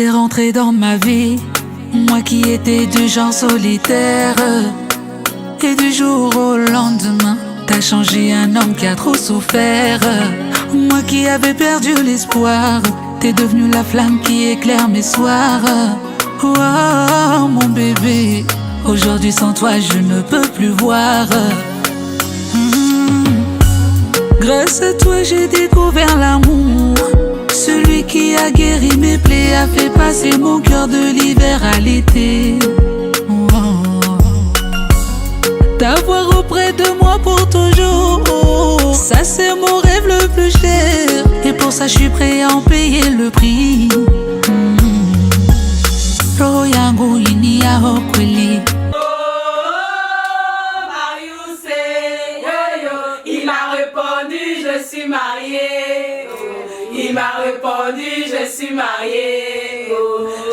T'es rentré dans ma vie, moi qui étais du genre solitaire. Et du jour au lendemain, t'as changé un homme qui a trop souffert. Moi qui avais perdu l'espoir, t'es devenu la flamme qui éclaire mes soirs. Oh mon bébé, aujourd'hui sans toi je ne peux plus voir. Grâce à toi j'ai découvert l'amour, celui qui a guéri mes plaies, a fait passer mon cœur de l'hiver à l'été. T'avoir auprès de moi pour toujours, ça c'est mon rêve le plus cher, et pour ça je suis prêt à en payer le prix. Roho yangu iniao kweli. Il m'a répondu, je suis mariée. Il m'a répondu, je suis mariée.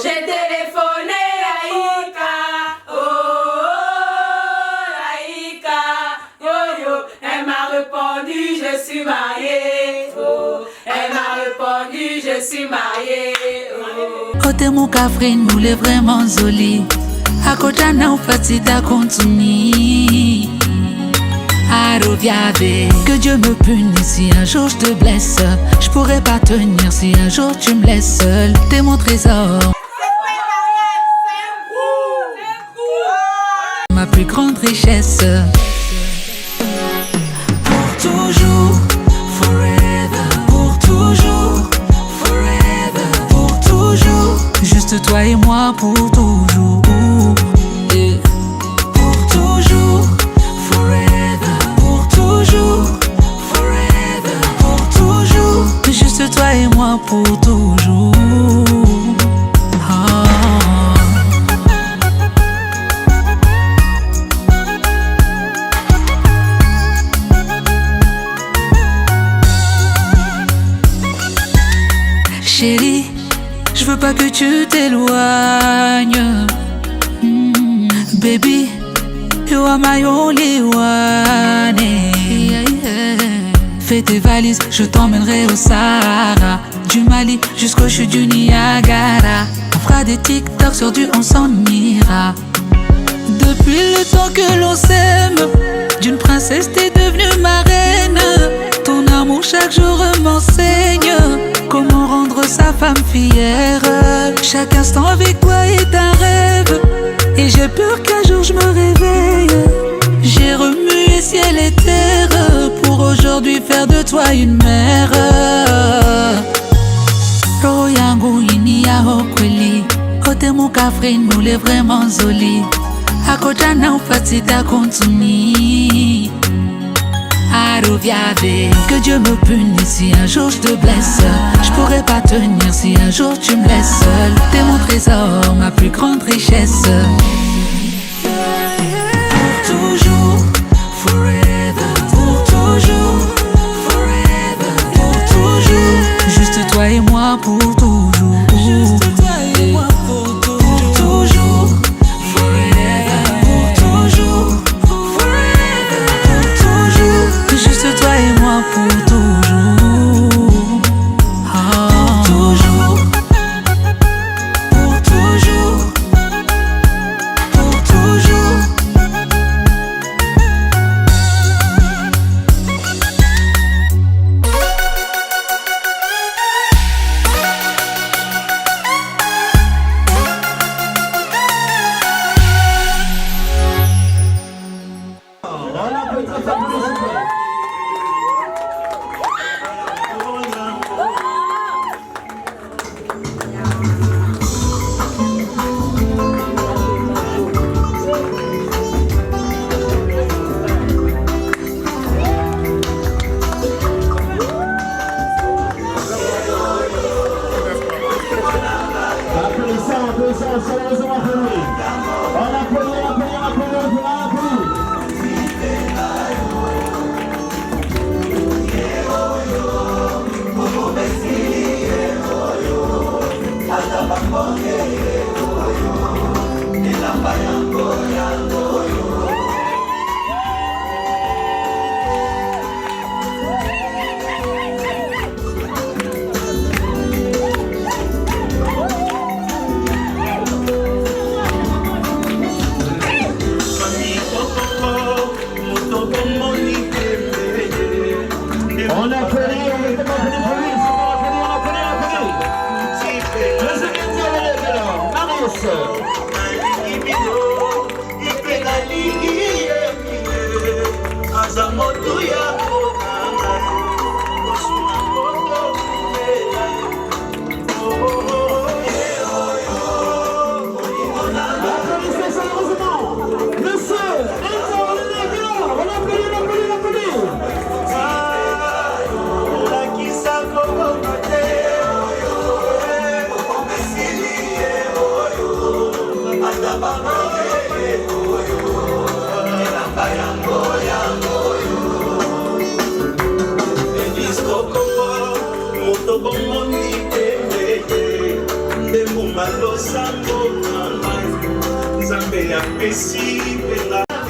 J'ai téléphoné à Ika. Laïka. Elle m'a répondu, je suis mariée. Elle m'a répondu, je suis mariée. Côté mon Catherine, nous l'est vraiment zoli. À côté n'a pas si t'as continué. Que Dieu me punisse si un jour je te blesse. Je pourrais pas tenir si un jour tu me laisses seul. T'es mon trésor, ma plus grande richesse. Pour toujours, forever. Pour toujours, forever. Pour toujours, juste toi et moi pour toujours. Pour toujours, forever. Pour toujours, forever. Pour toujours, juste toi et moi pour toujours. Chérie, je veux pas que tu t'éloignes. Baby, you are my only one. Fais tes valises, je t'emmènerai au Sahara, du Mali jusqu'au chute du Niagara. On fera des TikTok sur du on s'en ira. Depuis le temps que l'on s'aime, d'une princesse t'es devenue ma reine. Ton amour chaque jour m'enseigne comment rendre sa femme fière. Chaque instant avec toi est un rêve, et j'ai peur qu'un jour je me réveille. J'ai remué ciel et terre pour aujourd'hui faire de toi une mère. Roho yangu iniao kweli. Côté mon Catherine, nous l'est vraiment zoli. À côté n'a pas si t'as continué. Que Dieu me punisse si un jour je te blesse. Je pourrais pas tenir si un jour tu me laisses seul. T'es mon trésor, ma plus grande richesse. Pour toujours, forever. Pour toujours, forever. Pour toujours, juste toi et moi pour toujours. Juste toi et moi pour toujours. Pour toujours, forever. Pour toujours, forever. Pour toujours, juste toi et moi pour toujours. Pour toujours, pour toujours, pour toujours.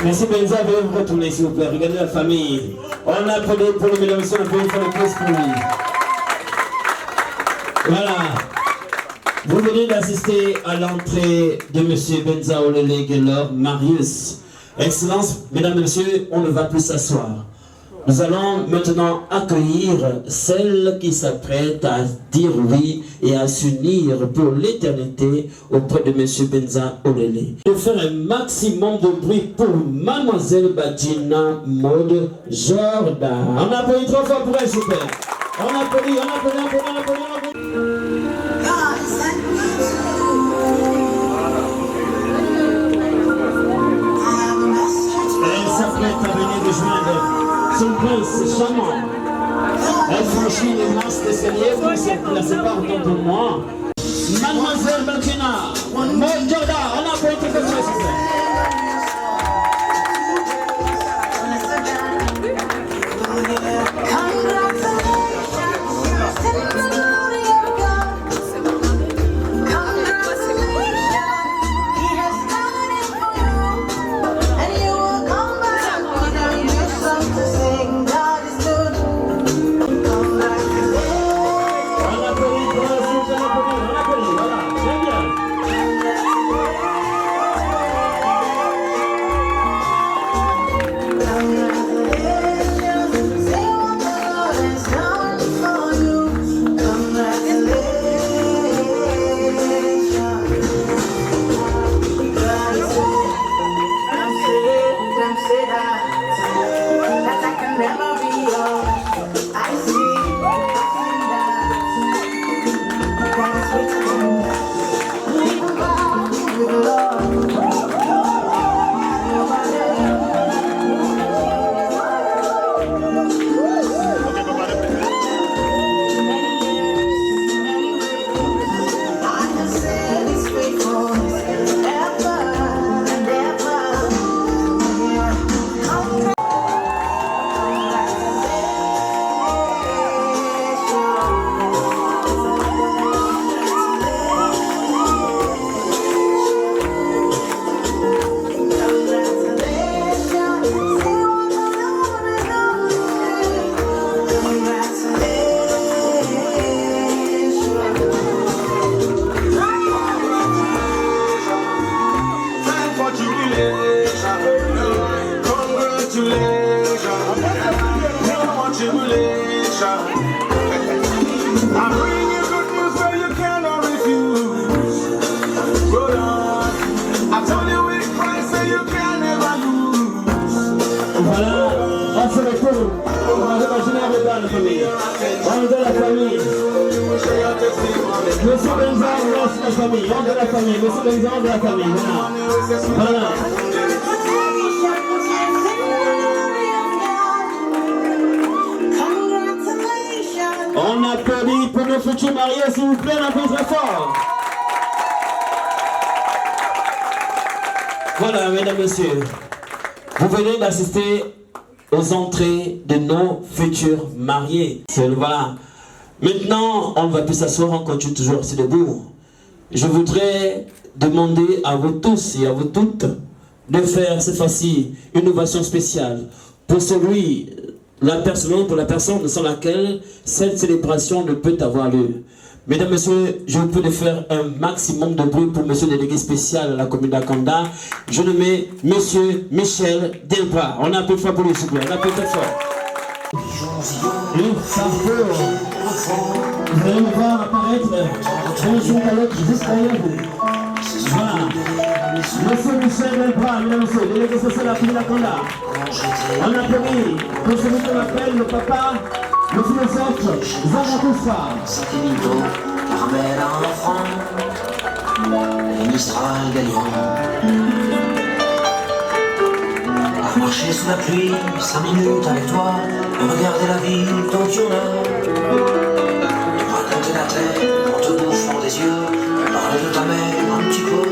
Merci Benza, veuillez vous retourner s'il vous plaît, regardez la famille. On a pour le mesdames, on peut faire le plus pour lui. Voilà. Vous venez d'assister à l'entrée de M. Benza Olele Gelor Marius. Excellence, mesdames et messieurs, on ne va plus s'asseoir. Nous allons maintenant accueillir celle qui s'apprête à dire oui et à s'unir pour l'éternité auprès de M. Benza Olele. De faire un maximum de bruit pour Mademoiselle Badjina Maud Jordan. On applaudit trop fort pour elle, super. On applaudit. Elle s'apprête à venir rejoindre son prince charmant. Elle franchit les marches d'escalier pour la séparer autant pour moi. Mademoiselle Badjina Maud Jordan, on applaudit trop fort, s'il vous plaît. Monsieur Benza, la famille, on de la famille, Monsieur Benza, on de la famille, voilà. On applaudit pour nos futurs mariés, s'il vous plaît, on applaudit très fort. Voilà, mesdames, messieurs, vous venez d'assister aux entrées de nos futurs mariés. Voilà. Maintenant, on ne va plus s'asseoir, on continue toujours assis debout. Je voudrais demander à vous tous et à vous toutes de faire cette fois-ci une ovation spéciale pour celui, pour la personne sans laquelle cette célébration ne peut avoir lieu. Mesdames, messieurs, je vous prie de faire un maximum de bruit pour monsieur le délégué spécial à la commune d'Akanda. Je le mets monsieur Michel Delbras. On a un peu de foi pour lui, s'il vous plaît. On a un peu de foi. Vous allez me voir apparaître. Bonjour à l'autre, juste derrière vous. Voilà. Monsieur Michel Belbras, mesdames et messieurs, délégué social à Pinaconda. On a permis que celui qu'on appelle le papa, le philosophe, Zarathustra. Saint-Émilion, Carmel à un franc, et Mistral gagnant. À marcher sous la pluie, 5 minutes avec toi, et regarder la vie tant qu'il y en a. Et raconter la terre en te bouffant des yeux, parler de ta mère un petit peu.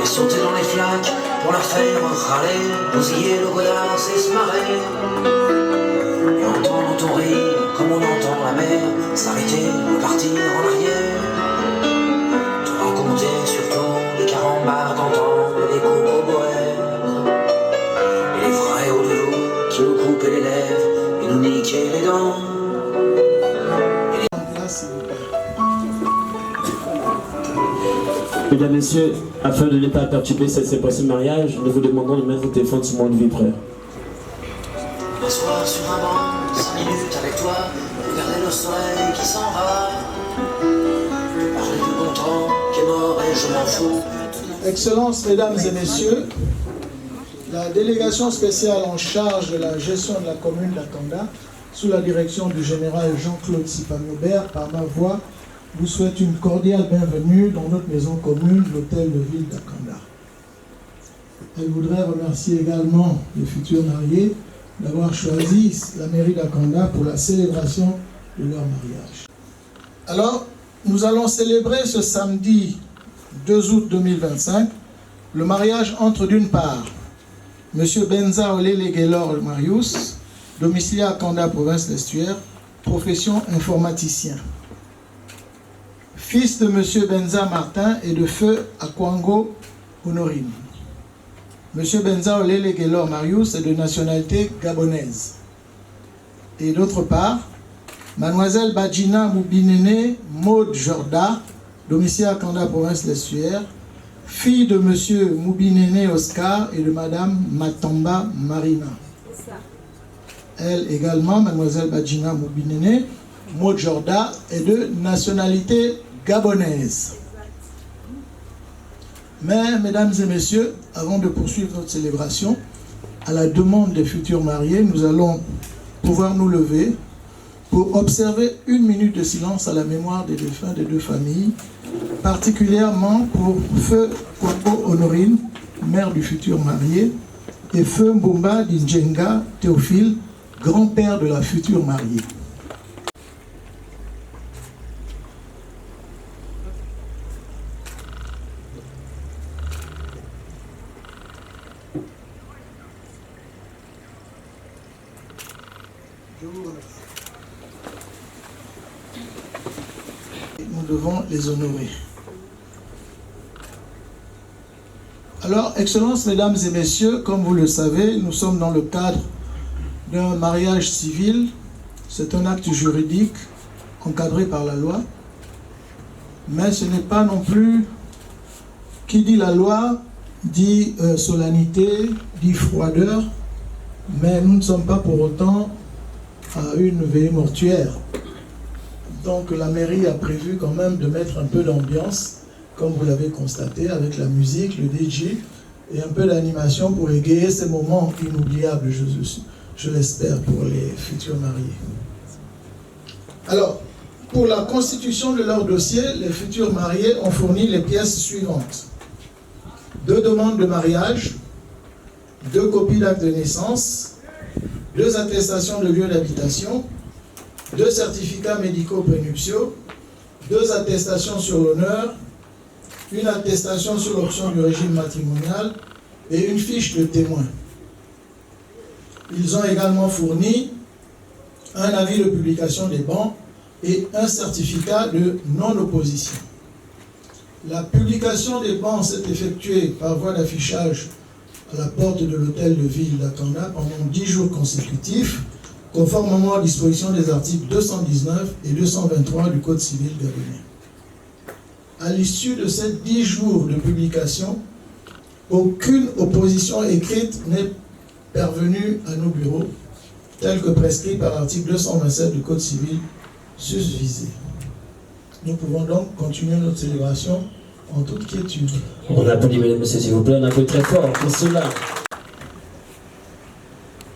Et sauter dans les flaques pour la faire râler, bousiller le godasse et se marrer. Et entendre ton rire comme on entend la mer s'arrêter, repartir en arrière. Te raconter surtout les carambars d'antan, les cocos bohèmes. Et les vrais hauts de l'eau qui nous coupaient les lèvres et nous niquaient les dents. Mesdames et messieurs, afin de ne pas perturber cette célébration de mariage, nous vous demandons de mettre vos téléphones sur mon vibreur. M'asseoir sur un banc, 5 minutes avec toi, regarder le soleil qui s'en va. Parler du bon temps qui est mort et je m'en fous. Excellences, mesdames et messieurs, la délégation spéciale en charge de la gestion de la commune d'Akanda, sous la direction du général Jean-Claude Sipamobert, par ma voix, vous souhaite une cordiale bienvenue dans notre maison commune, l'hôtel de ville d'Akanda. Elle voudrait remercier également les futurs mariés d'avoir choisi la mairie d'Akanda pour la célébration de leur mariage. Alors, nous allons célébrer ce samedi 2 août 2025 le mariage entre d'une part M. Benza Olele Gelor Marius, domicilié à Akanda, province d'Estuaire, profession informaticien. Fils de M. Benza Martin et de feu Akwango Honorine. M. Benza Olele Gelor Marius est de nationalité gabonaise. Et d'autre part, Mademoiselle Badjina Moubinene Maud Jorda, domiciliée à Akanda, province d'Estuaire, fille de M. Moubinene Oscar et de Mme Matamba Marina. Elle également, Mademoiselle Badjina Moubinene Maud Jorda, est de nationalité gabonaise. Mais, mesdames et messieurs, avant de poursuivre notre célébration, à la demande des futurs mariés, nous allons pouvoir nous lever pour observer 1 minute de silence à la mémoire des défunts des deux familles, particulièrement pour Feu Kwako Honorine, mère du futur marié, et Feu Mbomba Dinjenga Théophile, grand-père de la future mariée. Nous devons les honorer. Alors, Excellences, mesdames et messieurs, comme vous le savez, nous sommes dans le cadre d'un mariage civil. C'est un acte juridique encadré par la loi. Mais ce n'est pas non plus, qui dit la loi, dit solennité, dit froideur. Mais nous ne sommes pas pour autant à une veillée mortuaire. Donc la mairie a prévu quand même de mettre un peu d'ambiance, comme vous l'avez constaté, avec la musique, le DJ, et un peu d'animation pour égayer ces moments inoubliables, je l'espère, pour les futurs mariés. Alors, pour la constitution de leur dossier, les futurs mariés ont fourni les pièces suivantes. 2 demandes de mariage, 2 copies d'actes de naissance, 2 attestations de lieu d'habitation, 2 certificats médicaux prénuptiaux, 2 attestations sur l'honneur, 1 attestation sur l'option du régime matrimonial et 1 fiche de témoin. Ils ont également fourni un avis de publication des bans et un certificat de non-opposition. La publication des bans s'est effectuée par voie d'affichage à la porte de l'hôtel de ville d'Akanda pendant 10 jours consécutifs, conformément aux dispositions des articles 219 et 223 du Code civil gabonais. À l'issue de ces 10 jours de publication, aucune opposition écrite n'est parvenue à nos bureaux, telle que prescrit par l'article 227 du Code civil susvisé. Nous pouvons donc continuer notre célébration en toute quiétude. On applaudit, mesdames et messieurs, s'il vous plaît, on applaudit très fort pour cela.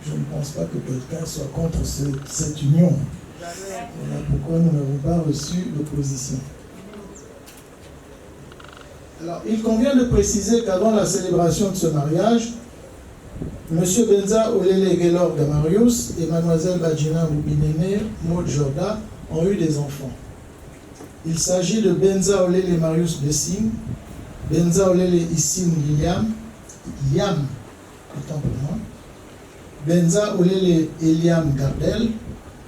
Je ne pense pas que quelqu'un soit contre cette union. Voilà pourquoi nous n'avons pas reçu l'opposition. Alors, il convient de préciser qu'avant la célébration de ce mariage, M. Benza Olele Gelor Gamarius et Mlle Badjina Moubinene Maud Jorda ont eu des enfants. Il s'agit de Benza Olele Marius Blessing, Benza Olele Issim Yam, autant pour moi, Benza Olele Eliam Gardel,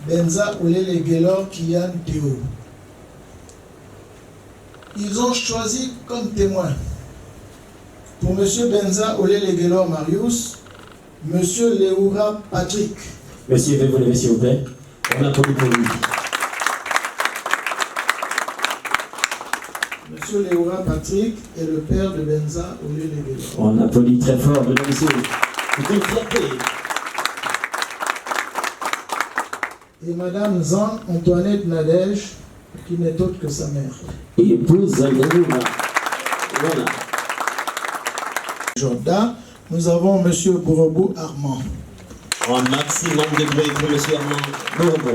Benza Olele Gelor Kian Théo. Ils ont choisi comme témoin pour M. Benza Olele Gelor Marius, M. Leoura Patrick. Monsieur, veuillez vous lever s'il vous plaît. On applaudit pour lui. M. Leoura Patrick est le père de Benza Olele Gelor. On applaudit très fort, mesdames et messieurs. C'est une fierté. Et Madame Zan Antoinette Nadège, qui n'est autre que sa mère. Et épouse Zaïdarouma. Voilà. Jorda, nous avons M. Bourobou Armand. Un maximum de bruit pour M. Armand Bourobou.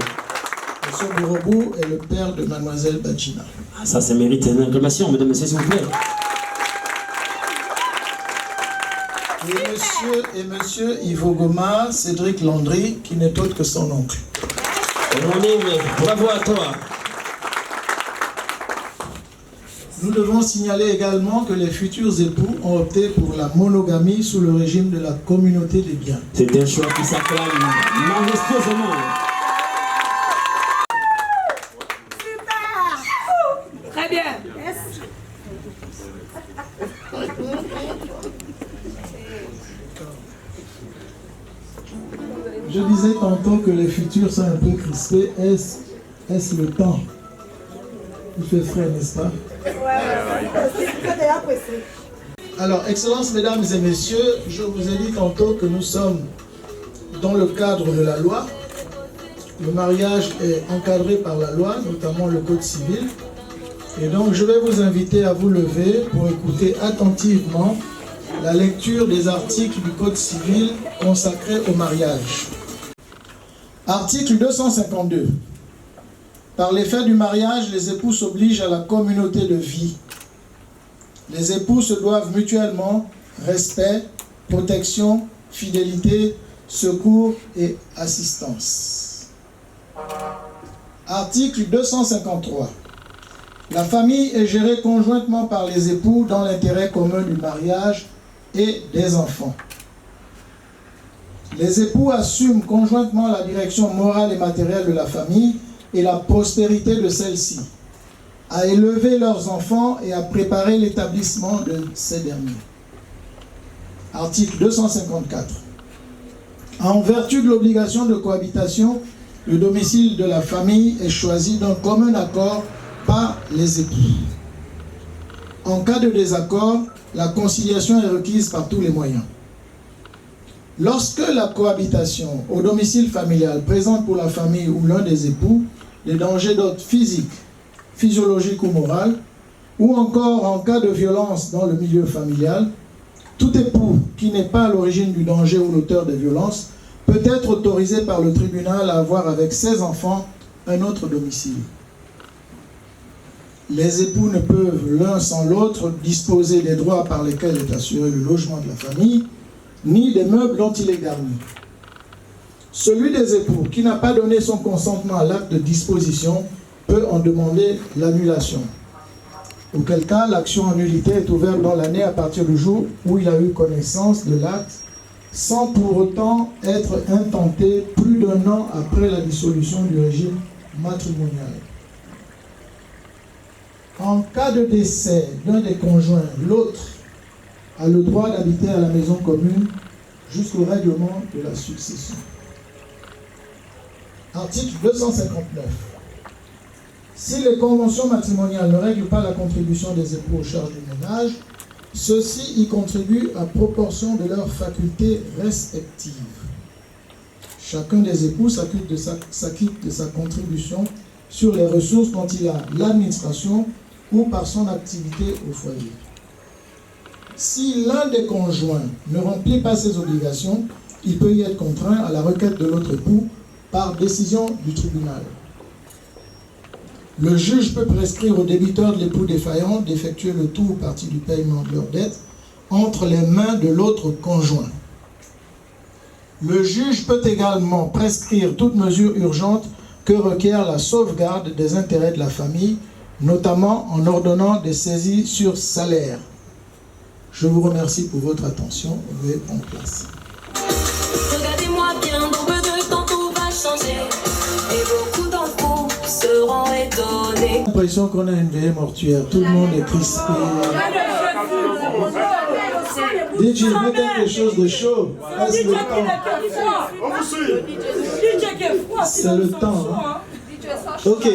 M. Bourobou est le père de Mlle Badjina. Ça mérite une acclamation, mesdames et messieurs, s'il vous plaît. Et monsieur Ivo Goma, Cédric Landry, qui n'est autre que son oncle. Bravo à toi. Nous devons signaler également que les futurs époux ont opté pour la monogamie sous le régime de la communauté des biens. C'est un choix qui s'acclame majestueusement. Super. Très bien. Yes. Je disais tantôt que les futurs sont un peu crispés. Est-ce le temps? Il fait frais, n'est-ce pas? Alors, Excellences, Mesdames et Messieurs, je vous ai dit tantôt que nous sommes dans le cadre de la loi. Le mariage est encadré par la loi, notamment le Code civil. Et donc, je vais vous inviter à vous lever pour écouter attentivement la lecture des articles du Code civil consacrés au mariage. Article 252. Par l'effet du mariage, les époux s'obligent à la communauté de vie. Les époux se doivent mutuellement respect, protection, fidélité, secours et assistance. Article 253. La famille est gérée conjointement par les époux dans l'intérêt commun du mariage et des enfants. Les époux assument conjointement la direction morale et matérielle de la famille et la prospérité de celle-ci, à élever leurs enfants et à préparer l'établissement de ces derniers. Article 254. En vertu de l'obligation de cohabitation, le domicile de la famille est choisi d'un commun accord par les époux. En cas de désaccord, la conciliation est requise par tous les moyens. Lorsque la cohabitation au domicile familial présente pour la famille ou l'un des époux des dangers d'ordre physique, physiologique ou moral, ou encore en cas de violence dans le milieu familial, tout époux qui n'est pas à l'origine du danger ou l'auteur des violences peut être autorisé par le tribunal à avoir avec ses enfants un autre domicile. Les époux ne peuvent l'un sans l'autre disposer des droits par lesquels est assuré le logement de la famille, ni des meubles dont il est garni. Celui des époux qui n'a pas donné son consentement à l'acte de disposition peut en demander l'annulation. Auquel cas, l'action en nullité est ouverte dans l'année à partir du jour où il a eu connaissance de l'acte, sans pour autant être intenté plus d'1 an après la dissolution du régime matrimonial. En cas de décès d'un des conjoints, l'autre a le droit d'habiter à la maison commune jusqu'au règlement de la succession. Article 259. Si les conventions matrimoniales ne règlent pas la contribution des époux aux charges du ménage, ceux-ci y contribuent à proportion de leurs facultés respectives. Chacun des époux s'acquitte de sa contribution sur les ressources dont il a l'administration ou par son activité au foyer. Si l'un des conjoints ne remplit pas ses obligations, il peut y être contraint à la requête de l'autre époux par décision du tribunal. Le juge peut prescrire aux débiteurs de l'époux défaillant d'effectuer le tout ou partie du paiement de leurs dettes entre les mains de l'autre conjoint. Le juge peut également prescrire toute mesure urgente que requiert la sauvegarde des intérêts de la famille, notamment en ordonnant des saisies sur salaire. Je vous remercie pour votre attention. Veuillez prendre place. Regardez-moi bien, dans peu de temps tout va changer et beaucoup d'enfants seront étonnés. J'ai l'impression qu'on a une veillée mortuaire. Tout le monde est crispé. DJ, mets quelque chose de chaud. Ah, c'est le temps. C'est le temps. Hein? Ok.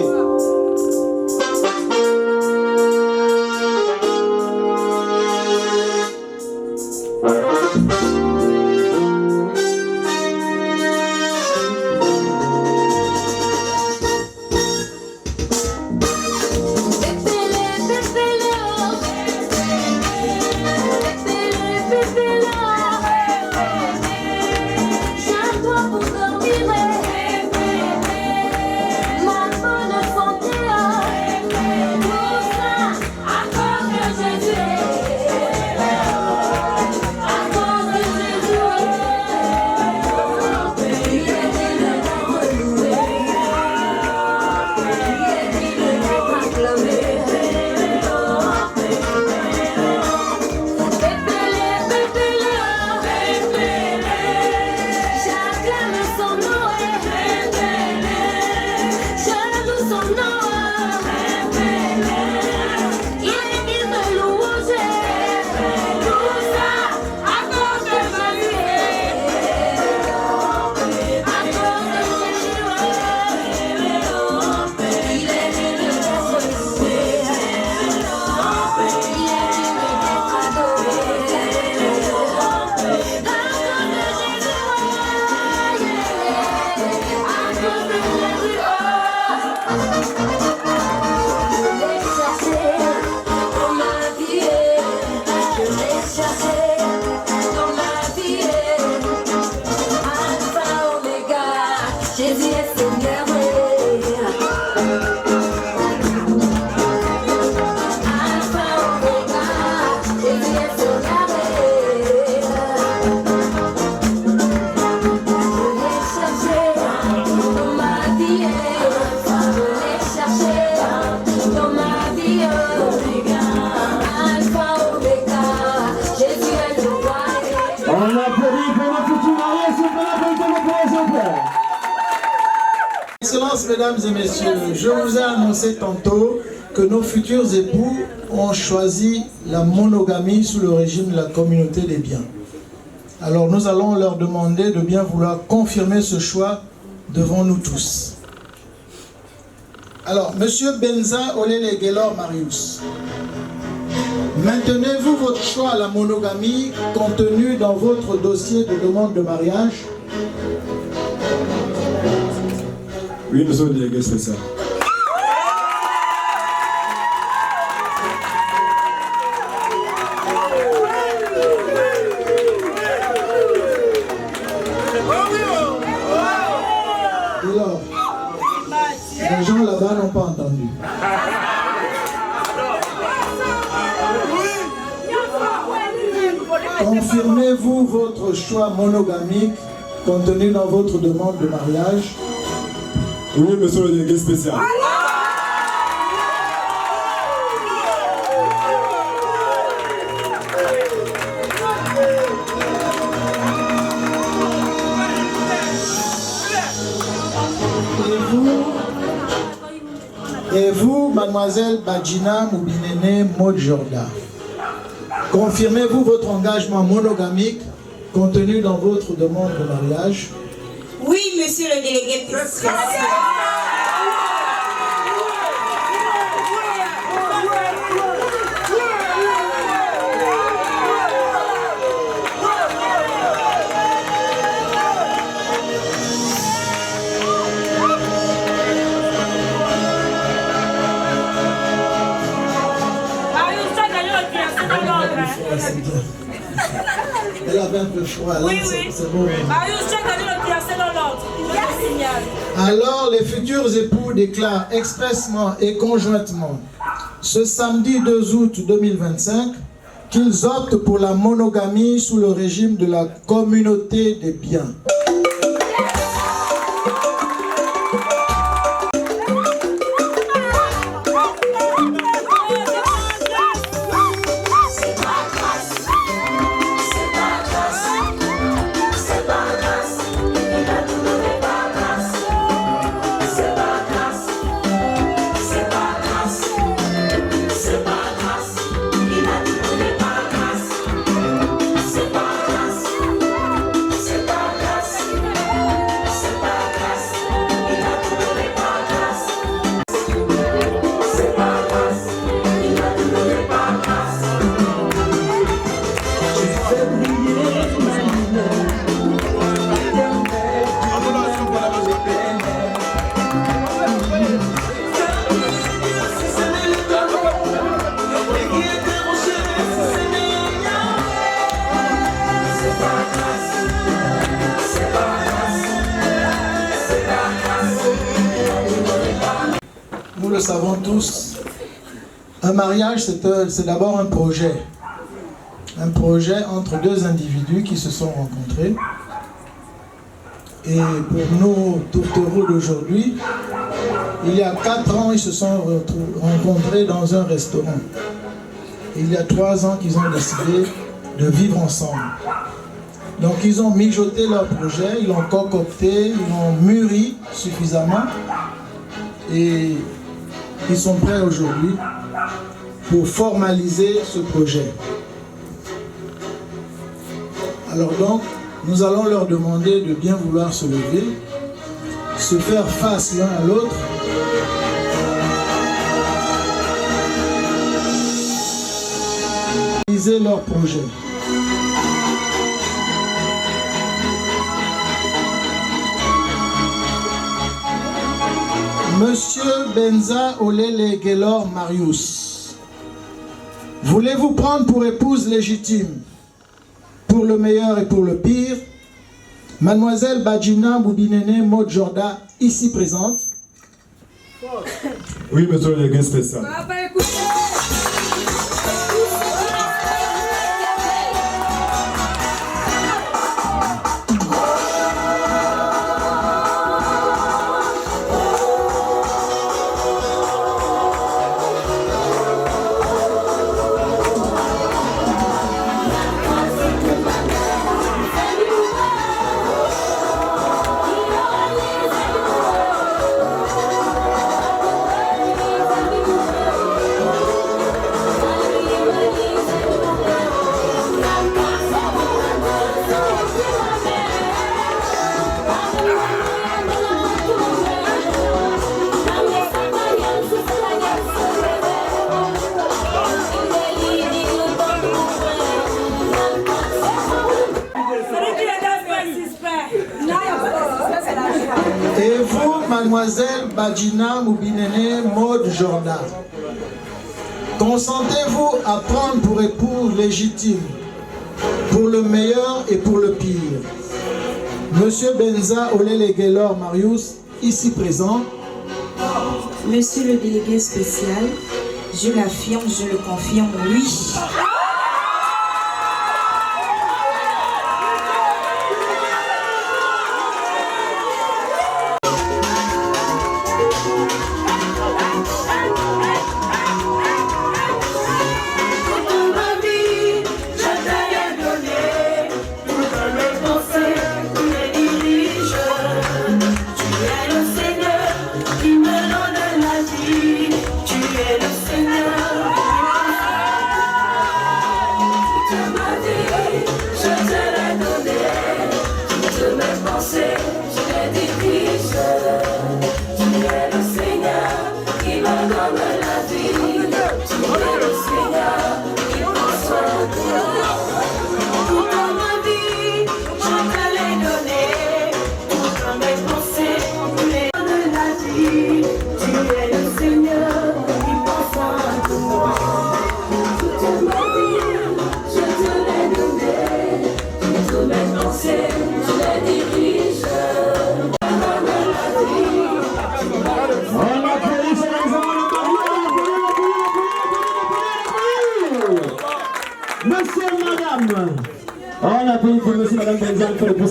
Excellences, mesdames et messieurs, je vous ai annoncé tantôt que nos futurs époux ont choisi la monogamie sous le régime de la communauté des biens. Alors nous allons leur demander de bien vouloir confirmer ce choix devant nous tous. Alors, Monsieur Benza Olele Gelor Marius, maintenez-vous votre choix à la monogamie contenu dans votre dossier de demande de mariage? Oui, monsieur le délégué spécial. Alors, les gens là-bas n'ont pas entendu. Confirmez-vous votre choix monogamique contenu dans votre demande de mariage? Oui, monsieur le délégué spécial. Et vous, mademoiselle Badjina Moubinene Modjorda, confirmez-vous votre engagement monogamique contenu dans votre demande de mariage? Oui, monsieur le délégué spécial. avait un peu froid. Oui, Là, oui. c'est bon. Marius, tu as gagné le classé dans l'ordre. Je te signale. Alors, les futurs époux déclarent expressement et conjointement ce samedi 2 août 2025 qu'ils optent pour la monogamie sous le régime de la communauté des biens. Nous le savons tous, un mariage c'est d'abord un projet. Un projet entre deux individus qui se sont rencontrés. Et pour nos tourtereaux d'aujourd'hui, il y a 4 ans, ils se sont rencontrés dans un restaurant. Et il y a 3 ans qu'ils ont décidé de vivre ensemble. Donc ils ont mijoté leur projet, ils l'ont concocté, ils l'ont mûri suffisamment. Et ils sont prêts aujourd'hui pour formaliser ce projet. Alors donc, nous allons leur demander de bien vouloir se lever, se faire face l'un à l'autre. Réaliser leur projet. Monsieur Benza Olele Gelor Marius, voulez-vous prendre pour épouse légitime, pour le meilleur et pour le pire, Mademoiselle Badjina Boubinene Maud Jorda, ici présente? Oui, monsieur le délégué spécial. Et vous, Mademoiselle Badjina Moubinene Maud Jorda, consentez-vous à prendre pour époux légitime, pour le meilleur et pour le pire, Monsieur Benza Olele Gelor Marius, ici présent? Monsieur le délégué spécial, je l'affirme, je le confirme, oui.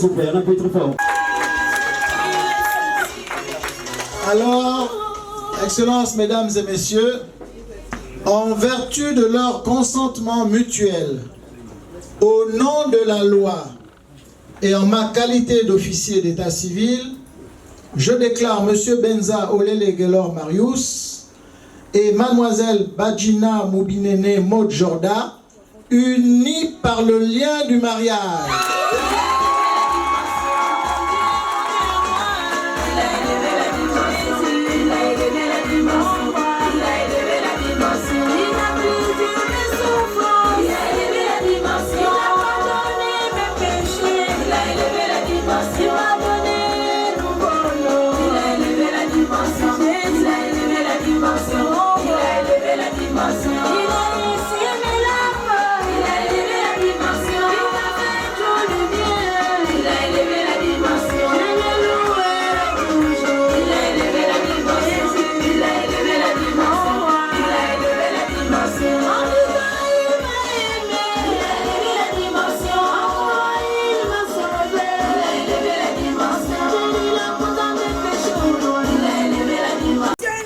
s'il vous plaît, on appuie très fort. Alors, Excellences, Mesdames et Messieurs, en vertu de leur consentement mutuel, au nom de la loi et en ma qualité d'officier d'état civil, je déclare M. Benza Olele Gelor Marius et Mademoiselle Badjina Moubinene Modjorda unis par le lien du mariage.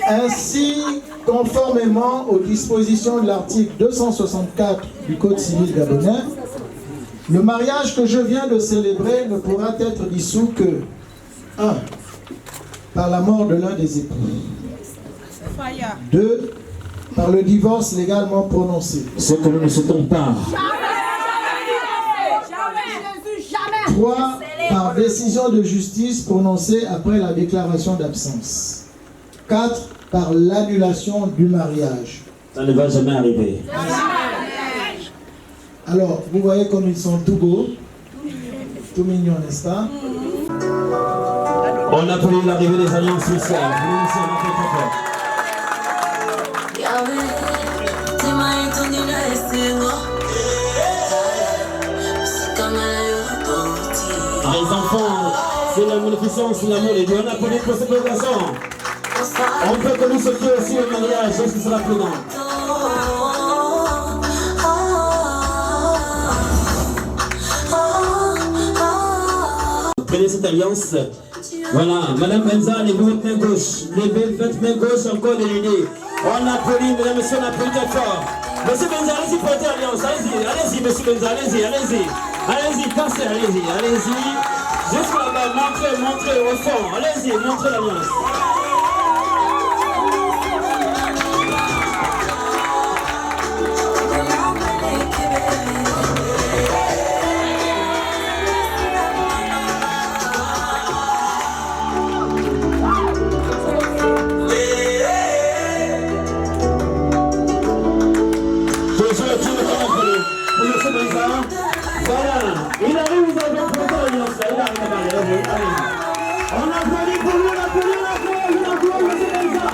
Ainsi, conformément aux dispositions de l'article 264 du Code civil gabonais, le mariage que je viens de célébrer ne pourra être dissous que 1. Par la mort de l'un des époux. 2. Par le divorce légalement prononcé. Ce que nous ne souhaitons pas. 3. Par décision de justice prononcée après la déclaration d'absence. 4. Par l'annulation du mariage. Ça ne va jamais arriver. Alors, vous voyez comme ils sont tout beaux, tout mignons, n'est-ce pas? On a pris l'arrivée des alliances sociales. Nous sommes un peu très forts. Les enfants, c'est la magnificence, l'amour et Dieu. On a pris pour cette occasion. On peut que nous sautions aussi au mariage, ce qui sera plus grand. Prenez cette alliance. Voilà, Madame Benza, levez votre main gauche. Levez votre main gauche encore de l'idée. On applaudit, mesdames et messieurs, on applaudit très fort. Monsieur Benza, allez-y pour cette alliance. Allez-y, allez-y, monsieur Benza, allez-y, allez-y. Allez-y, passez, allez-y, allez-y. Jusqu'à là-bas, montrez, montrez au fond. Allez-y, montrez l'alliance. Voilà, il arrive, vous avez proposé l'alliance, il arrive, on applaudit pour lui, on applaudit, monsieur Benza.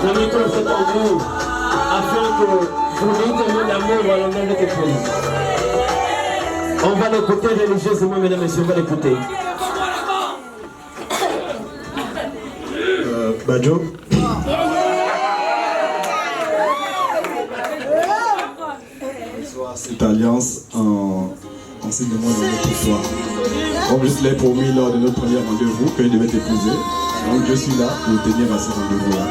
La méthode c'est en gros afin que vous dites l'amour à l'honneur de quelque chose. On va l'écouter religieusement, mesdames et messieurs, on va l'écouter. Badjo. Cette alliance en signe de moi dans notre histoire. Comme je l'ai promis lors de notre premier rendez-vous que je devais t'épouser, donc je suis là pour tenir à ce rendez-vous-là.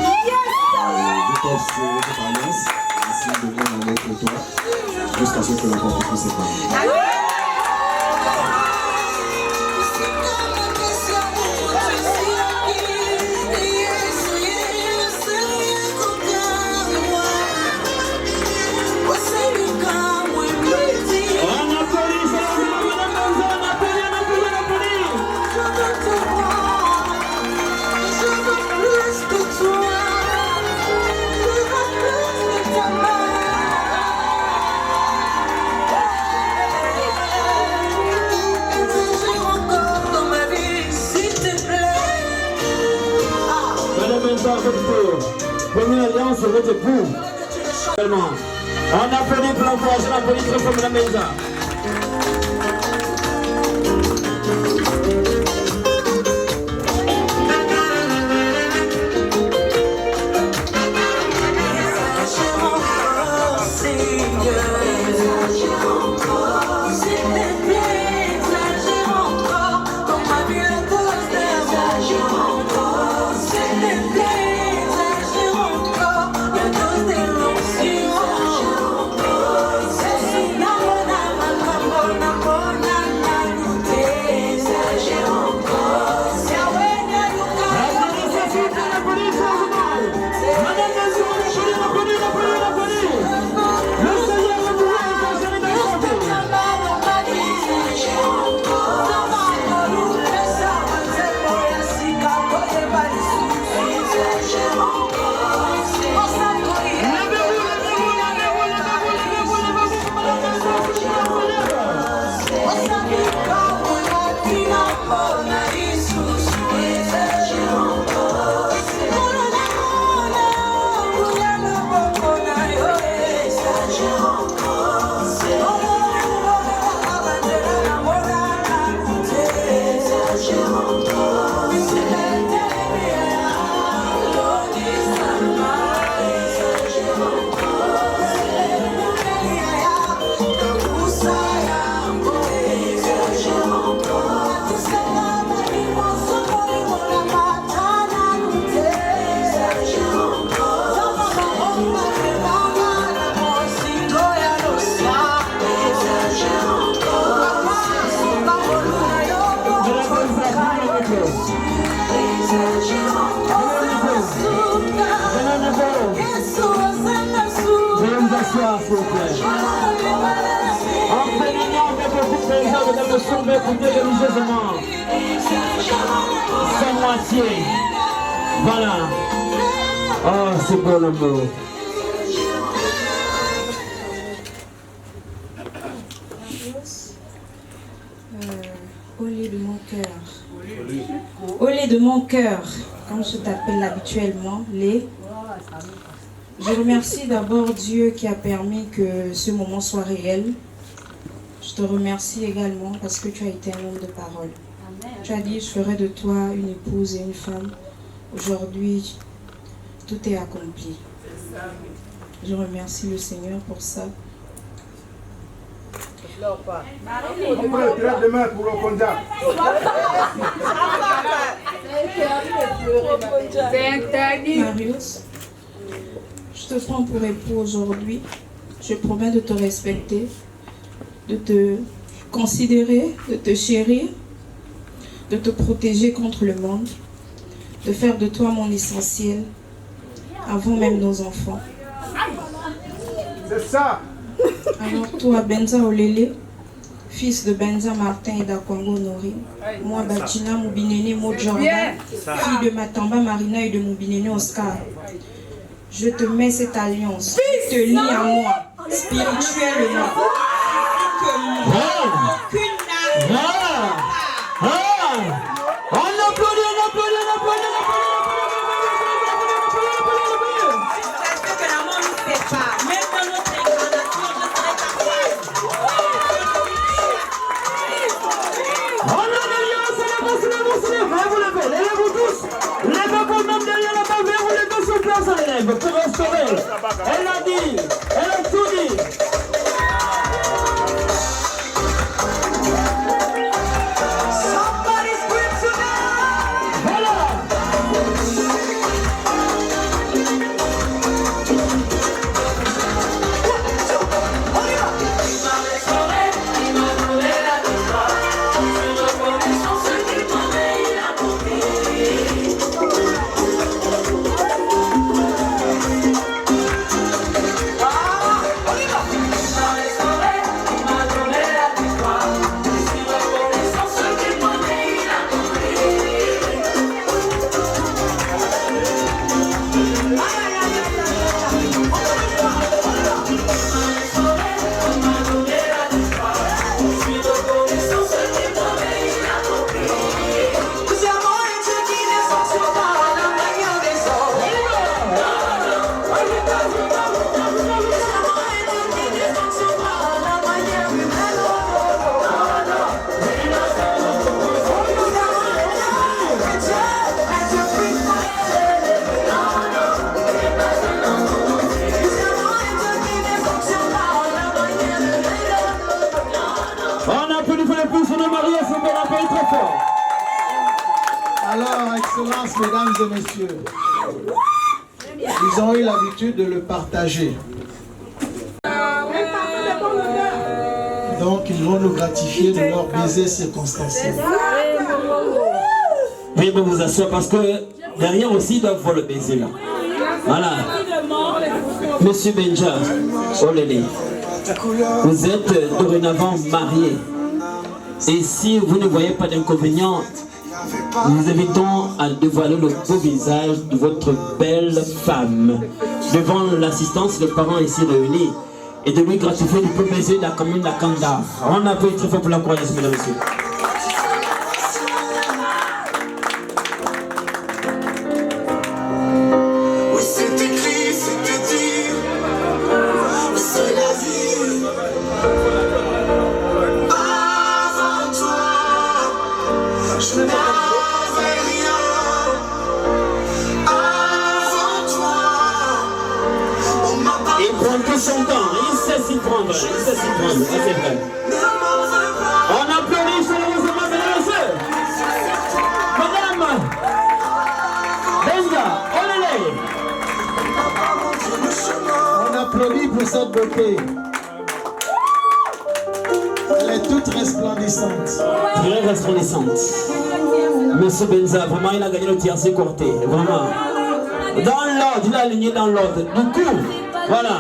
Je t'offre cette alliance en signe de moi dans notre toi jusqu'à ce que la compétition s'épare. à votre tour. Première alliance, votre époux. On applaudit pour l'encouragement, on applaudit très fort, Madame Benza. Sans moitié. Voilà. Oh, c'est beau l'amour. Au lait de mon cœur. Au lait de mon cœur, comme je t'appelle habituellement, lait. Je remercie d'abord Dieu qui a permis que ce moment soit réel. Je te remercie également parce que tu as été un homme de parole. Amen. Tu as dit, je ferai de toi une épouse et une femme. Aujourd'hui, tout est accompli. Je remercie le Seigneur pour ça. Marius, je te prends pour époux aujourd'hui. Je promets de te respecter, de te considérer, de te chérir, de te protéger contre le monde, de faire de toi mon essentiel, avant même nos enfants. C'est ça. Alors toi, Benza Olele, fils de Benza Martin et d'Akwango Nori, moi, Bachina Moubinene Modjordan, fille de Matamba Marina et de Moubinene Oscar, je te mets cette alliance, te lie à moi, spirituellement. Pour restaurer. Elle a dit, elle a tout dit. Voilà. Ah! excellence, mesdames et messieurs. Ils ont eu l'habitude de le partager. Donc, ils vont nous gratifier de leur baiser circonstanciel. Veuillez vous asseoir parce que derrière aussi, ils doivent voir le baiser là. Voilà. Monsieur Benja, Olélé, vous êtes dorénavant marié. Et si vous ne voyez pas d'inconvénient, nous vous invitons à dévoiler le beau visage de votre belle femme devant l'assistance des parents ici réunis et de lui gratifier du beau baiser de la commune d'Akanda. On applaudit très fort pour l'encouragement, mesdames et messieurs. Il sait s'y prendre, c'est vrai. On applaudit chaleureusement, mesdames et messieurs. Madame Benja, olélé. On applaudit pour cette beauté. Elle est toute resplendissante. Très resplendissante. Monsieur Benza, vraiment, il a gagné le tiercé corté. Vraiment. Dans l'ordre, il a aligné dans l'ordre. Du coup, voilà.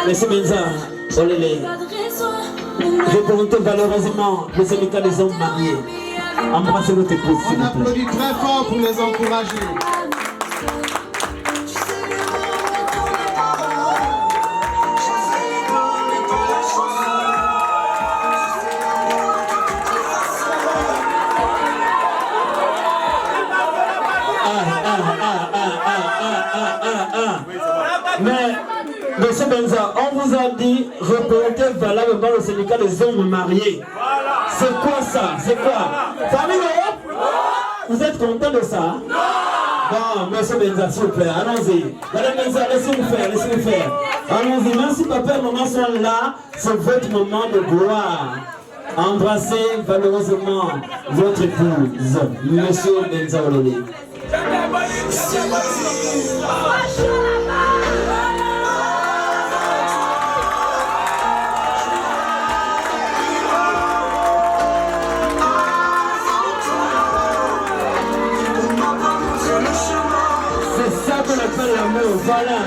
Monsieur Benza, olélé, représentez valeureusement le syndicat des hommes mariés. Embrassez votre épouse, s'il vous plaît. On applaudit très fort pour les encourager. Mais, monsieur Benza, on vous a dit représenter valablement le syndicat des hommes mariés. C'est quoi ça? C'est quoi? Famille, vous êtes content de ça? Bon, monsieur Benza, s'il vous plaît, allons-y. Madame Benza, laissez-nous faire. Allons-y, même si papa et maman sont là, c'est votre moment de gloire. Embrassez valeureusement votre épouse, monsieur Benza Ololé. C'est ça qu'on appelle l'amour, voilà.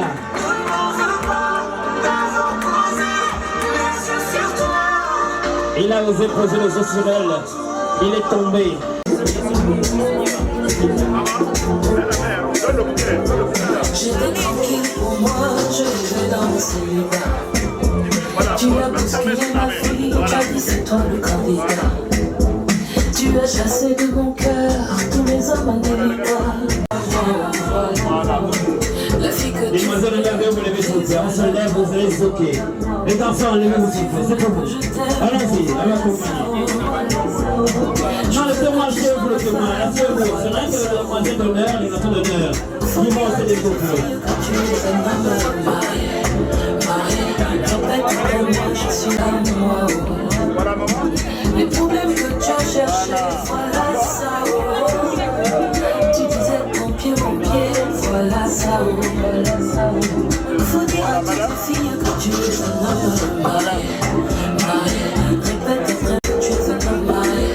Il a osé poser les os sur elle. Il est tombé. J'étais tranquille pour moi, je vivais dans mon célibat. Tu as bousculé ma vie, tu as dit c'est toi le candidat. Tu as chassé de mon cœur tous les hommes indélicats. La fille que tu Mesdemoiselles, regardez, vous levez s'il vous plaît. On se lève, vous allez zoquer. Les enfants, levez-vous s'il vous plaît. C'est pour vous. Allons-y, allons accompagner. Non, le témoin, laissez-vous le témoin. Laissez-vous. C'est vrai que le demoiselle d'honneur, les enfants d'honneur, ils vont se développer. je suis là, moi. Les problèmes que tu as cherchés, voilà ça. Tu disais mon pied, voilà ça. Faut dire à tes filles que tu es un homme marié. Répète après que tu es un homme marié.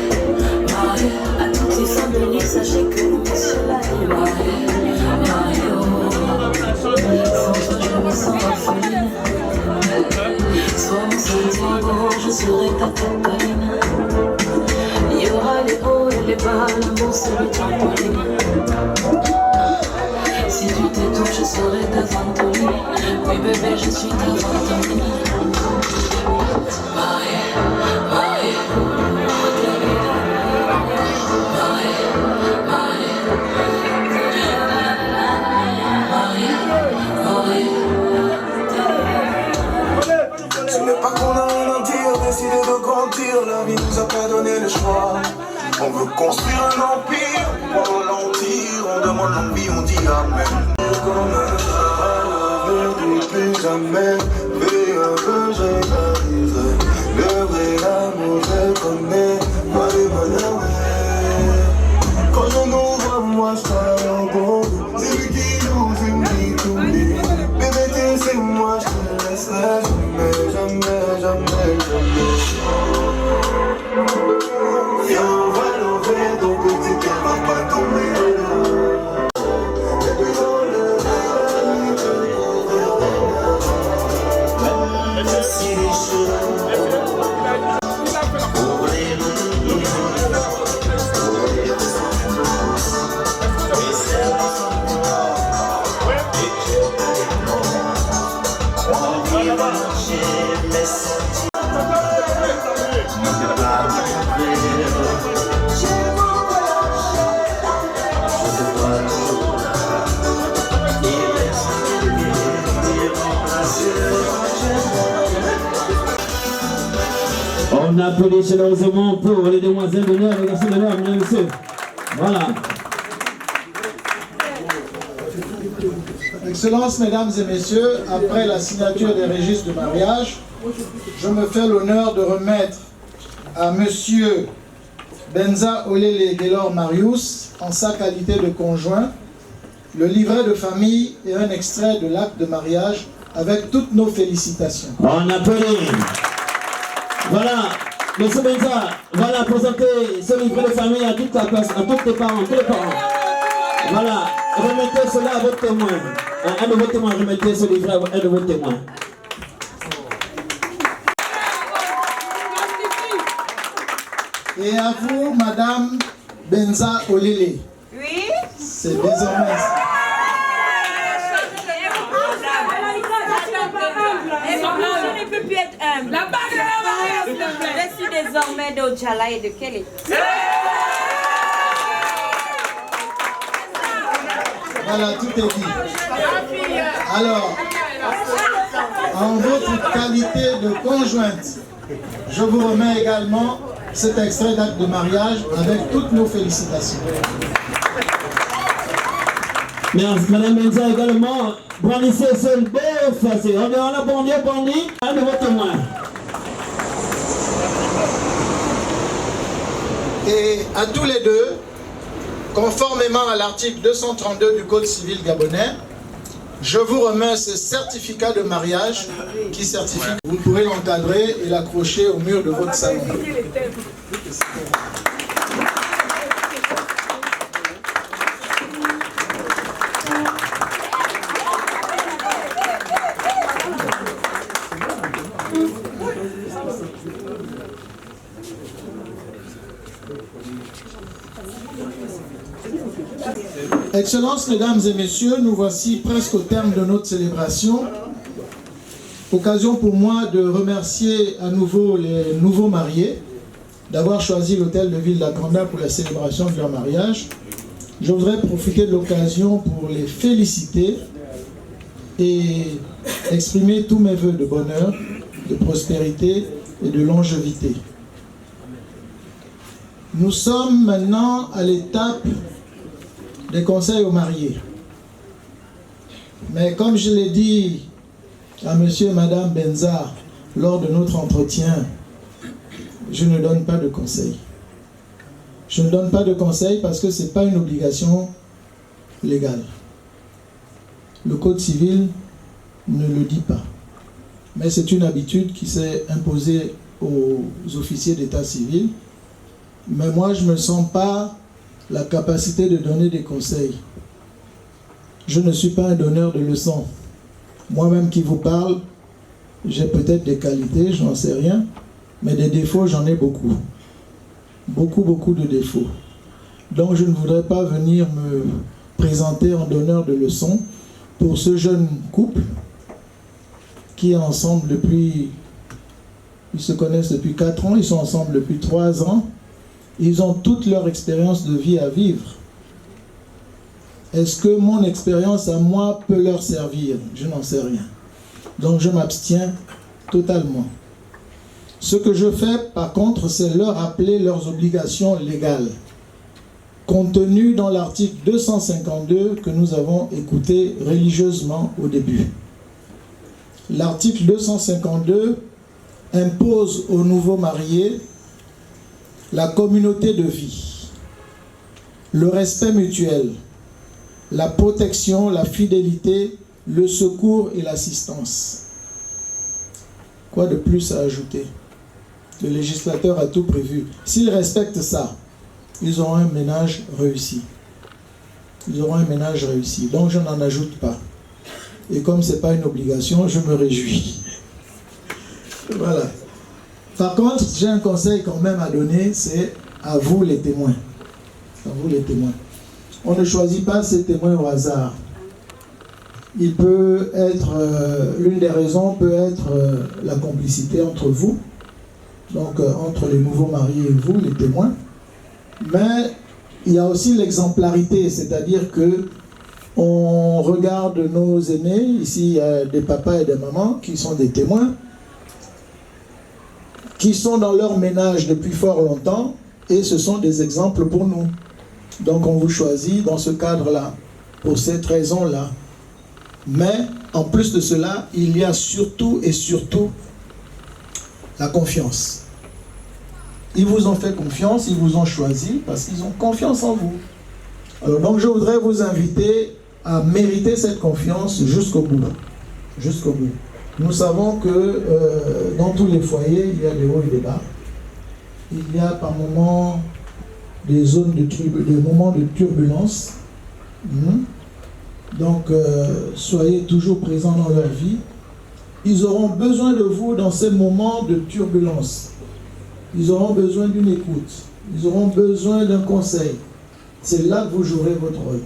À toutes les femmes de l'île, sachez que monsieur là est marié. Sans toi, je me sens orpheline. Sois mon Santiago, je serai ta Cataline. Il y aura les hauts et les bas, l'amour c'est le trampoline. Si tu t'étouffes, je serai ta ventoline. Oui bébé, je suis ta ventoline. Marié, marié. Ce n'est pas qu'on a rien à dire, décidé de grandir, la vie nous a pas donné le choix. On veut construire un empire, pour ralentir, on demande l'envie, on dit amen. Comme un l'avenir dit plus jamais, mais que j'arriverai. Le vrai amour je connais, moi le bonheur. Quand je nous vois applaudit chaleureusement pour les demoiselles d'honneur, les garçons d'honneur, mesdames et messieurs. Voilà. Excellences, mesdames et messieurs, après la signature des registres de mariage, je me fais l'honneur de remettre à monsieur Benza Olele Gelor Marius, en sa qualité de conjoint, le livret de famille et un extrait de l'acte de mariage avec toutes nos félicitations. On applaudit. Voilà, monsieur Benza, voilà, présenter ce livret de famille à toute la classe, à tous les parents, tous les parents. Voilà, remettez cela à votre témoin. Un de vos témoins, remettez ce livret à un de vos témoins. Et à vous, madame Benza Olele. Oui. C'est désormais. Je ne peux plus être humble. La bague de la mariage. Je suis désormais d'Ojala et de Kelly. Voilà, tout est dit. Alors, en votre qualité de conjointe, je vous remets également cet extrait d'acte de mariage avec toutes nos félicitations. Merci, madame Benza également. Brandissez ce beau facé. On a bondi, un de vos témoins. Et à tous les deux, conformément à l'article 232 du Code civil gabonais, je vous remets ce certificat de mariage qui certifie. Vous pourrez l'encadrer et l'accrocher au mur de votre salon. Excellences, mesdames et messieurs, nous voici presque au terme de notre célébration. Occasion pour moi de remercier à nouveau les nouveaux mariés d'avoir choisi l'hôtel de ville d'Akanda pour la célébration de leur mariage. Je voudrais profiter de l'occasion pour les féliciter et exprimer tous mes vœux de bonheur, de prospérité et de longévité. Nous sommes maintenant à l'étape des conseils aux mariés. Mais comme je l'ai dit à monsieur et madame Benza lors de notre entretien, je ne donne pas de conseils. Je ne donne pas de conseils parce que ce n'est pas une obligation légale. Le Code civil ne le dit pas. Mais c'est une habitude qui s'est imposée aux officiers d'état civil. Mais moi, je ne me sens pas la capacité de donner des conseils. Je ne suis pas un donneur de leçons. Moi-même qui vous parle, j'ai peut-être des qualités, je n'en sais rien, mais des défauts, j'en ai beaucoup. Beaucoup de défauts. Donc je ne voudrais pas venir me présenter en donneur de leçons pour ce jeune couple qui est ensemble depuis... Ils se connaissent depuis 4 ans, ils sont ensemble depuis 3 ans. Ils ont toute leur expérience de vie à vivre. Est-ce que mon expérience à moi peut leur servir? Je n'en sais rien. Donc je m'abstiens totalement. Ce que je fais par contre, c'est leur rappeler leurs obligations légales, contenues dans l'article 252 que nous avons écouté religieusement au début. L'article 252 impose aux nouveaux mariés la communauté de vie, le respect mutuel, la protection, la fidélité, le secours et l'assistance. Quoi de plus à ajouter? Le législateur a tout prévu. S'ils respectent ça, ils auront un ménage réussi. Ils auront un ménage réussi. Donc je n'en ajoute pas. Et comme ce n'est pas une obligation, je me réjouis. Voilà. Par contre, j'ai un conseil quand même à donner, c'est à vous les témoins. À vous les témoins. On ne choisit pas ces témoins au hasard. Il peut être, l'une des raisons peut être la complicité entre vous, donc entre les nouveaux mariés et vous, les témoins. Mais il y a aussi l'exemplarité, c'est-à-dire que on regarde nos aînés, ici il y a des papas et des mamans qui sont des témoins. qui sont dans leur ménage depuis fort longtemps et ce sont des exemples pour nous. Donc on vous choisit dans ce cadre-là, pour cette raison-là. Mais en plus de cela, il y a surtout et surtout la confiance. Ils vous ont fait confiance, ils vous ont choisi parce qu'ils ont confiance en vous. Alors donc je voudrais vous inviter à mériter cette confiance jusqu'au bout. Jusqu'au bout. Nous savons que dans tous les foyers, il y a des hauts et des bas. Il y a par moments des zones des moments de turbulence. Donc soyez toujours présents dans leur vie. Ils auront besoin de vous dans ces moments de turbulence. Ils auront besoin d'une écoute. Ils auront besoin d'un conseil. C'est là que vous jouerez votre rôle.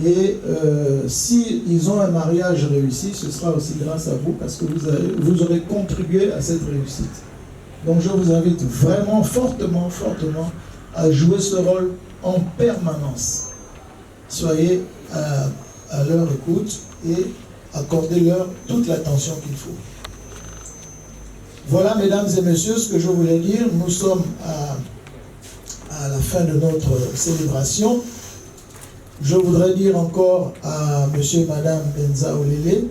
Et s'ils ont un mariage réussi, ce sera aussi grâce à vous parce que vous aurez contribué à cette réussite. Donc je vous invite vraiment fortement, fortement à jouer ce rôle en permanence. Soyez à leur écoute et accordez-leur toute l'attention qu'il faut. Voilà, mesdames et messieurs, ce que je voulais dire. Nous sommes à la fin de notre célébration. Je voudrais dire encore à monsieur et madame Benza Olele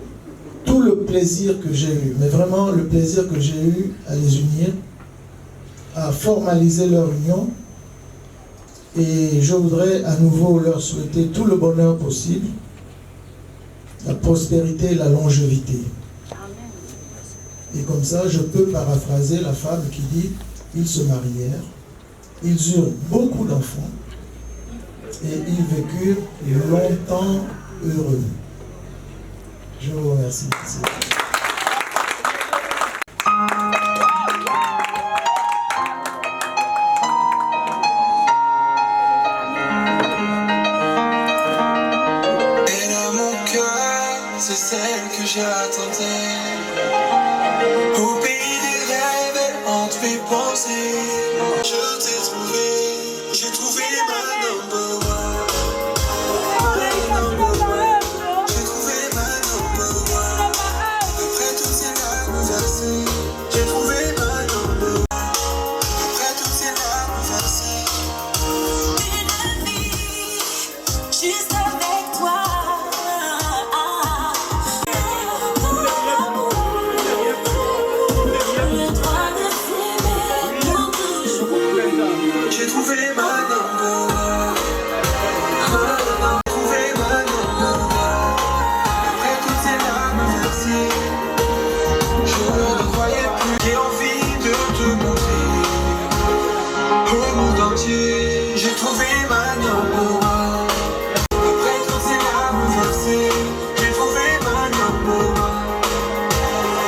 tout le plaisir que j'ai eu, mais vraiment le plaisir que j'ai eu à les unir, à formaliser leur union. Et je voudrais à nouveau leur souhaiter tout le bonheur possible, la prospérité et la longévité. Et comme ça, je peux paraphraser la femme qui dit « Ils se marièrent, ils eurent beaucoup d'enfants et ils vécurent longtemps heureux. » Je vous remercie. Merci. Et dans mon cœur, c'est celle que j'attendais. Au pays des rêves, elle hante mes pensées. Je t'ai trouvé, j'ai trouvé ma number one. J'ai trouvé ma number one. Après toutes ces larmes versées, j'ai trouvé ma number one. Après toutes ces larmes versées. Une vie juste avec toi. J'ai trouvé ma number one. Trouvé ma number one. Après toutes ces larmes versées, je ne croyais plus. J'ai envie de te montrer au monde entier. J'ai trouvé ma number one. Après toutes ces larmes versées, j'ai trouvé ma number one.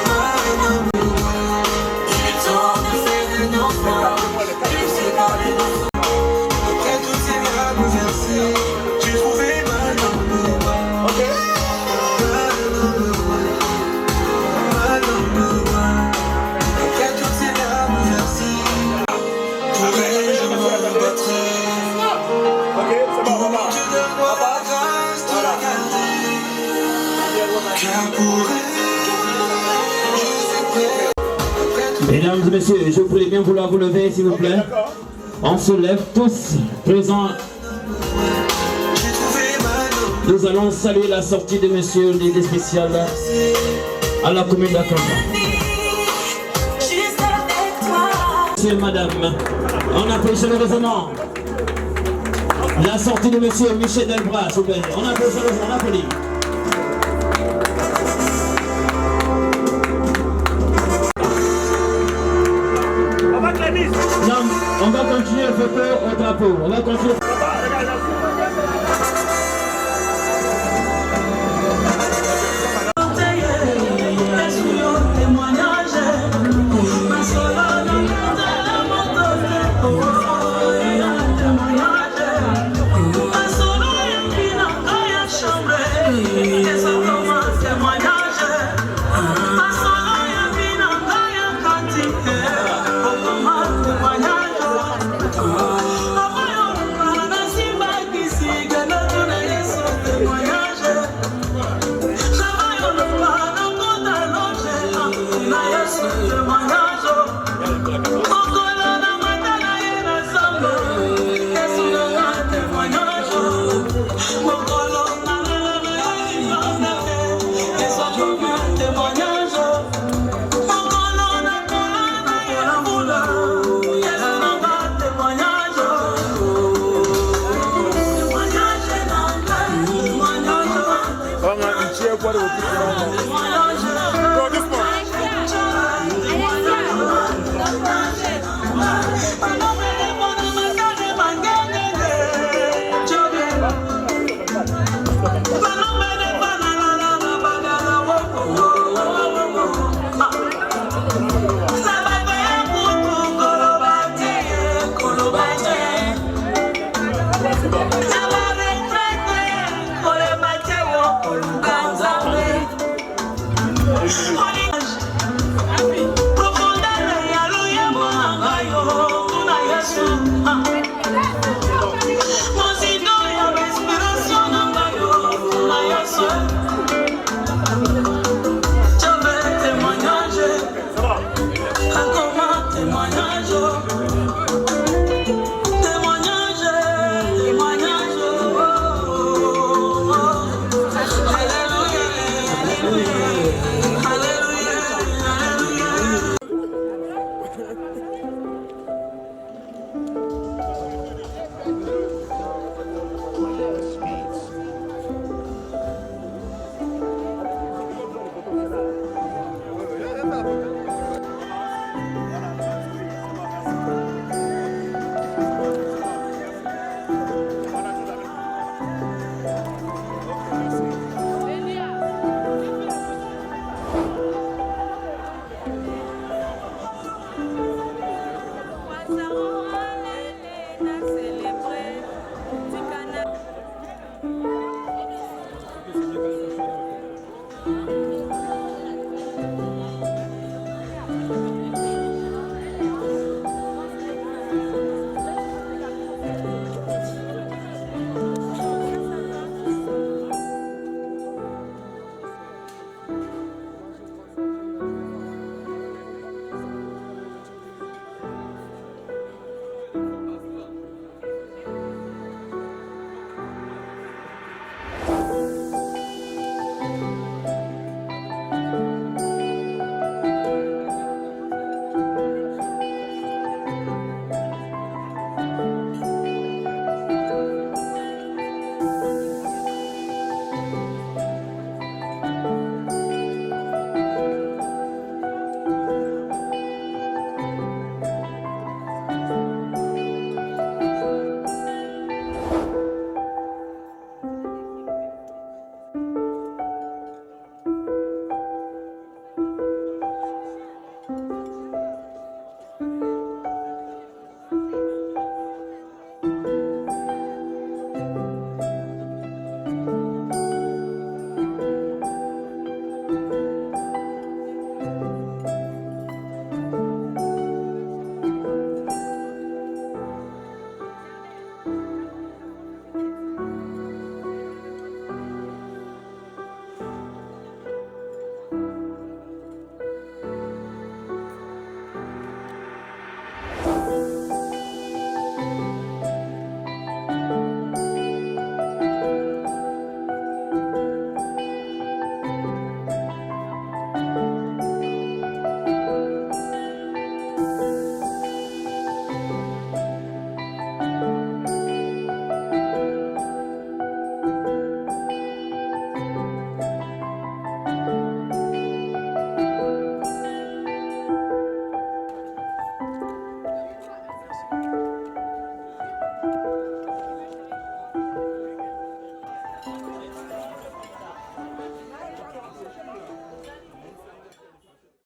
Ma number one. Il est temps de faire un enfant. Après toutes ces larmes versées, j'ai trouvé ma number one. Ma number one. Ma number one. Après toutes ces larmes versées, pour elle je me battrai. Pour moi tu donnes-moi la grâce de la garder. Car pour elle, je suis prêt. Mesdames et messieurs, je vous prie bien vouloir vous lever, s'il vous plaît. On se lève tous, présents. Nous allons saluer la sortie de monsieur l'aide spécial à la commune d'Akamba. Monsieur et madame, on applaudit chaleureusement la sortie de monsieur Michel Delbras, s'il vous plaît. On applaudit chaleureusement, on applaudit. Non, on va continuer le photo au drapeau. On va continuer.